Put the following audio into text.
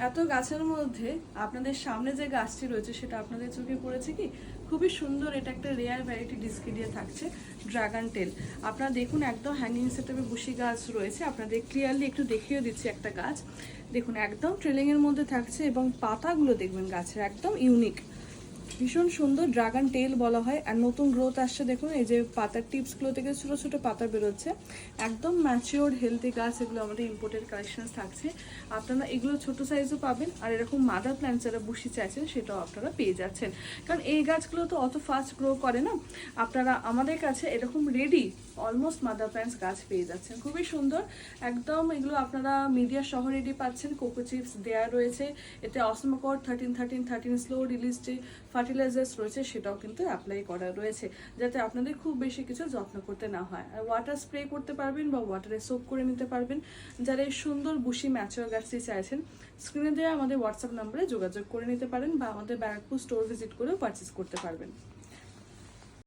এত গাছের মধ্যে আপনাদের সামনে যে গাছটি রয়েছে সেটা আপনাদের চোখে পড়েছে কি? খুবই সুন্দর, এটা একটা রেয়ার ভ্যারাইটি ডিসকিডিয়া থাকছে, ড্রাগন টেল। আপনারা দেখুন একদম হ্যাঙ্গিং সেটআপে বুশি গাছ রয়েছে, আপনাদের ক্লিয়ারলি একটু দেখিয়ে দিচ্ছি একটা গাছ। দেখুন একদম ট্রেলিংয়ের মধ্যে থাকছে এবং পাতাগুলো দেখবেন গাছের একদম ইউনিক, ভীষণ সুন্দর। ড্রাগন টেল বলা হয়। আর নতুন গ্রোথ আসছে দেখুন, এই যে পাতার টিপসগুলো থেকে ছোট ছোট পাতা বেরোচ্ছে, একদম ম্যাচিওর হেলদি গাছ। এগুলো আমাদের ইম্পোর্টেড কালেকশন থাকছে। আপনারা এগুলো ছোট সাইজও পাবেন, আর এরকম মাদার প্ল্যান্ট যারা বুশি চাইছেন সেটাও আপনারা পেয়ে যাচ্ছেন। কারণ এই গাছগুলো তো অত ফাস্ট গ্রো করে না, আপনারা আমাদের কাছে এরকম রেডি অলমোস্ট মাদার প্ল্যান্টস গাছ পেয়ে যাচ্ছেন, খুবই সুন্দর একদম। এগুলো আপনারা মিডিয়া সহ রেডি পাচ্ছেন, কোকো চিপস দেওয়া রয়েছে, এতে অসমকর 13 স্লো রিলিজ যে ফার্টিলাইজার্স রয়েছে সেটাও কিন্তু অ্যাপ্লাই করা রয়েছে, যাতে আপনাদের খুব বেশি কিছু যত্ন করতে না হয়। আর ওয়াটার স্প্রে করতে পারবেন বা ওয়াটারে সোক করে নিতে পারবেন। যারা এই সুন্দর বুশি ম্যাচিওর গাছটি চাইছেন, স্ক্রিনে দেওয়া আমাদের হোয়াটসঅ্যাপ নাম্বারে যোগাযোগ করে নিতে পারেন বা আমাদের ব্যারাকপুর স্টোর ভিজিট করেও পারচেস করতে পারবেন।